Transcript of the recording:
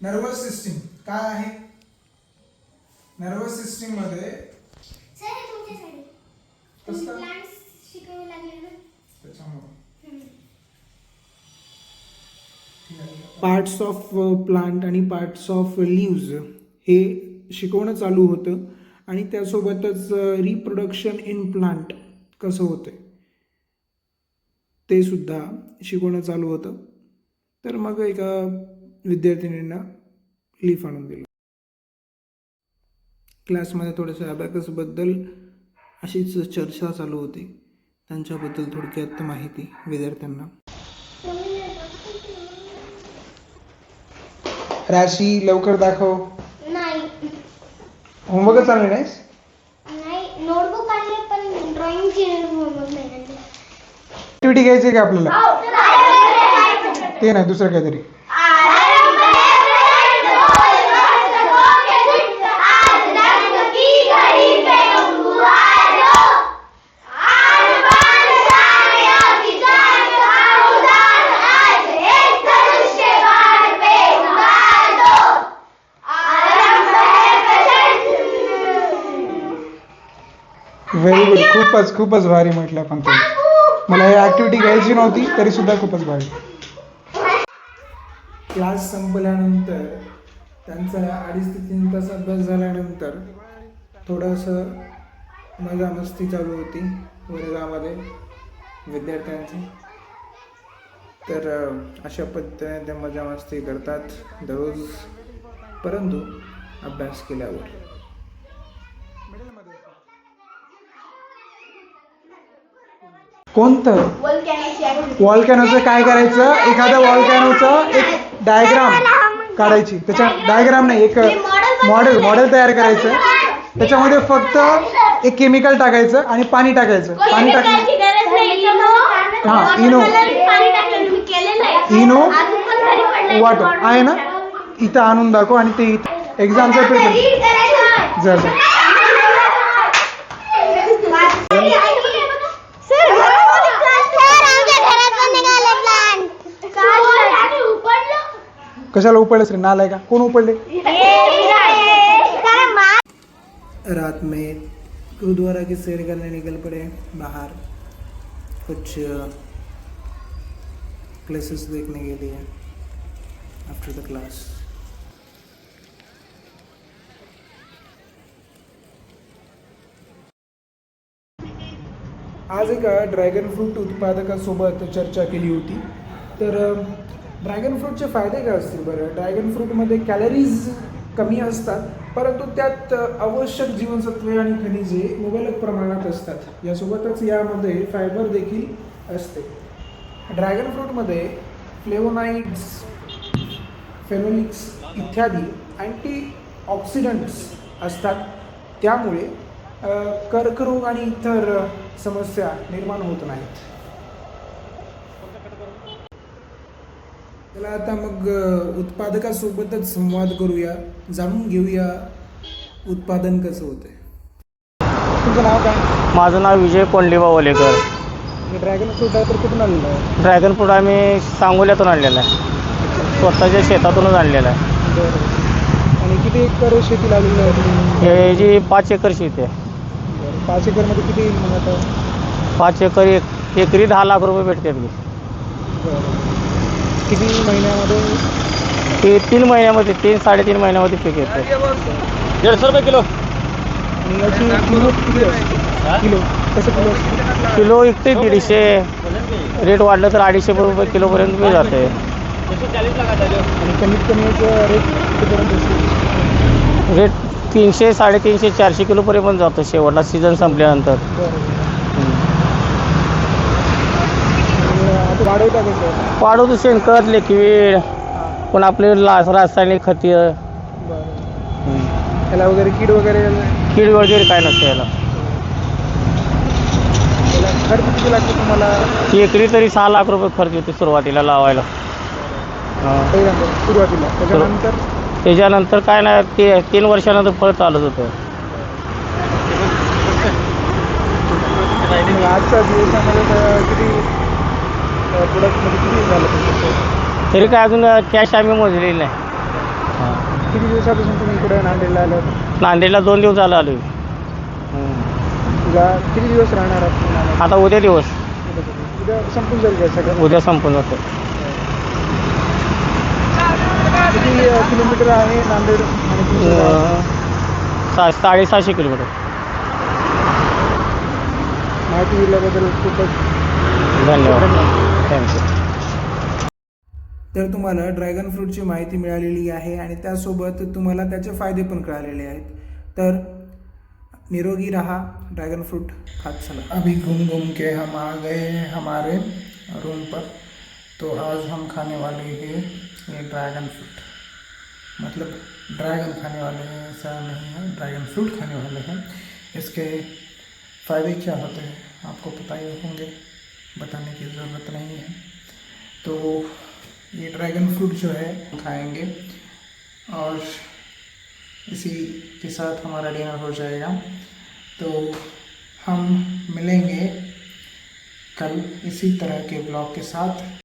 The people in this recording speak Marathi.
नर्वस सिस्टीम काय आहे? नर्वस सिस्टीम मध्ये सर हे तुमच्यासाठी तुम्ही प्लांट्स शिकवायला लागले ना त्याच्यामुळे पार्ट्स ऑफ प्लांट आणि पार्ट्स ऑफ लीव्ज हे शिकवणं चालू होतं आणि त्यासोबतच रिप्रोडक्शन इन प्लांट कसं होतं ते सुद्धा शिकवणं चालू होतं. तर मग एका विद्यार्थिनींना लीफ आणून दिलं. क्लासमध्ये थोडंसं अबॅकसबद्दल अशीच चर्चा चालू होती. त्यांच्याबद्दल थोडक्यात माहिती विद्यार्थ्यांना. राशी लवकर दाखव. नाही होमवर्क चालू नाहीस? नाही नोटबुक आणले पण ड्रॉइंगची होमवर्क नाही आणले. ऍक्टिव्हिटी घ्यायची का आपल्याला? ते नाही दुसरं काहीतरी. Very good. खूपच भारी म्हटलं पण ते. मला ही ऍक्टिव्हिटी घ्यायची नव्हती तरी सुद्धा खूपच भारी. क्लास संपल्यानंतर त्यांचा 2.5 ते 3 तास अभ्यास झाल्यानंतर थोडंसं मजा मस्ती चालू होती वर्गामध्ये विद्यार्थ्यांची. तर अशा पद्धतीने ते मजा मस्ती करतात दररोज, परंतु अभ्यास केल्यावर. कोणतं? वॉल्कॅनोचं काय करायचं? एखाद्या वॉल्कॅनोचं एक डायग्राम काढायची. त्याच्या डायग्राम नाही, एक मॉडेल तयार करायचं. त्याच्यामध्ये फक्त एक केमिकल टाकायचं आणि पाणी टाकायचं. पाणी हां इनो वॉटर आहे ना, इथं आणून दाखव आणि ते एक्झामचा पेपर जर कशाला उपडलेस रे नालाय का? कोण उपडले? रात में गुरुद्वारा की सैर करने निकल पड़े बाहर, कुछ प्लेसेस देखने के लिए आफ्टर द क्लास. आज एका ड्रॅगन फ्रूट उत्पादकासोबत चर्चा केली होती. तर ड्रॅगन फ्रूटचे फायदे काय असतील बरं? ड्रॅगन फ्रूटमध्ये कॅलरीज कमी असतात, परंतु त्यात आवश्यक जीवनसत्वे आणि खनिजे मुबलक प्रमाणात असतात. यासोबतच यामध्ये फायबर देखील असते. ड्रॅगन फ्रूटमध्ये फ्लेवोनाइड्स, फेनोलिक्स इत्यादी अँटीऑक्सिडंट्स असतात. त्यामुळे कर्करोग आणि इतर समस्या निर्माण होत नाहीत. चला आता मग उत्पादकासोबतच संवाद करूया, जाणून घेऊया उत्पादन कसं होतंय. तुमचं नाव काय? माझं नाव विजय कोंडलिबा ओलेकर. ड्रॅगन फ्रूट आहे तर कुठून आलेलं आहे? ड्रॅगन फ्रूट आम्ही सांगोल्यातून आणलेला आहे, स्वतःच्या शेतातूनच आणलेला आहे. बरं. आणि किती एकर शेती लागलेली आहे तुम्ही? हे जी 5 एकर शेती आहे. 5 एकरमध्ये किती येईल मग आता? 5 एकर एकरी 10 लाख रुपये भेटतात की. बरं. किती महिन्यामध्ये? ते 3 महिन्यामध्ये 3-3.5 महिन्यामध्ये पीक येते. 150 रुपये किलो. आणि याची किंमत किती असते? किलो कसं किलो असते? किलो विकते 150. रेट वाढलं तर 250 रुपये किलोपर्यंत मिळ जाते. आणि कमीत कमी याचं रेट कितीपर्यंत असते? रेट 300, 350, 400 किलोपर्यंत पण जातो शेवटला सीझन संपल्यानंतर. बरं. आता वाढवता कसं? वाढवतो शेणखत, लिक्विड, पण आपले रासायनिक खते. बरं. त्याला वगैरे कीड वगैरे काय नसतं याला. त्याला खर्च किती लागतो तुम्हाला? एकरी तरी 6 लाख रुपये खर्च येतो सुरुवातीला लावायला. सुरुवातीला. त्याच्यानंतर काय नाही, ते 3 वर्षानंतर फळ चालत होतं. आजच्या दिवसामध्ये किती प्रोडक्टमध्ये किती झालं? तरी काय अजून कॅश आम्ही मोजलेली नाही. हां. किती दिवसापासून तुम्ही इकडे नांदेडला आलो होता? नांदेडला 2 दिवस झाला आलो. तुला किती दिवस राहणार आहात तुम्ही नांदेडला? आता उद्या दिवस. उद्या संपून जाईल का सगळं? उद्या संपून जातो. किती किलोमीटर आहे नांदेड आणि तुमचं गाव? 750 किलोमीटर. माहिती दिल्याबद्दल खूपच धन्यवाद. थँक्यू. तर तुम्हाला ड्रॅगन फ्रूटची माहिती मिळालेली आहे आणि त्यासोबत तुम्हाला त्याचे फायदे पण कळालेले आहेत. तर निरोगी रहा, ड्रैगन फ्रूट खाते चला। अभी घूम घूम के हम आ गए हैं हमारे रूम पर। तो आज हम खाने वाले हैं ये ड्रैगन फ्रूट, मतलब ड्रैगन खाने वाले हैं ऐसा नहीं है, ड्रैगन फ्रूट खाने वाले हैं। इसके फ़ायदे क्या होते हैं आपको पता ही होंगे, बताने की ज़रूरत नहीं है। तो ये ड्रैगन फ्रूट जो है खाएंगे और इसी के साथ हमारा डिनर हो जाएगा। तो हम मिलेंगे कल इसी तरह के ब्लॉग के साथ।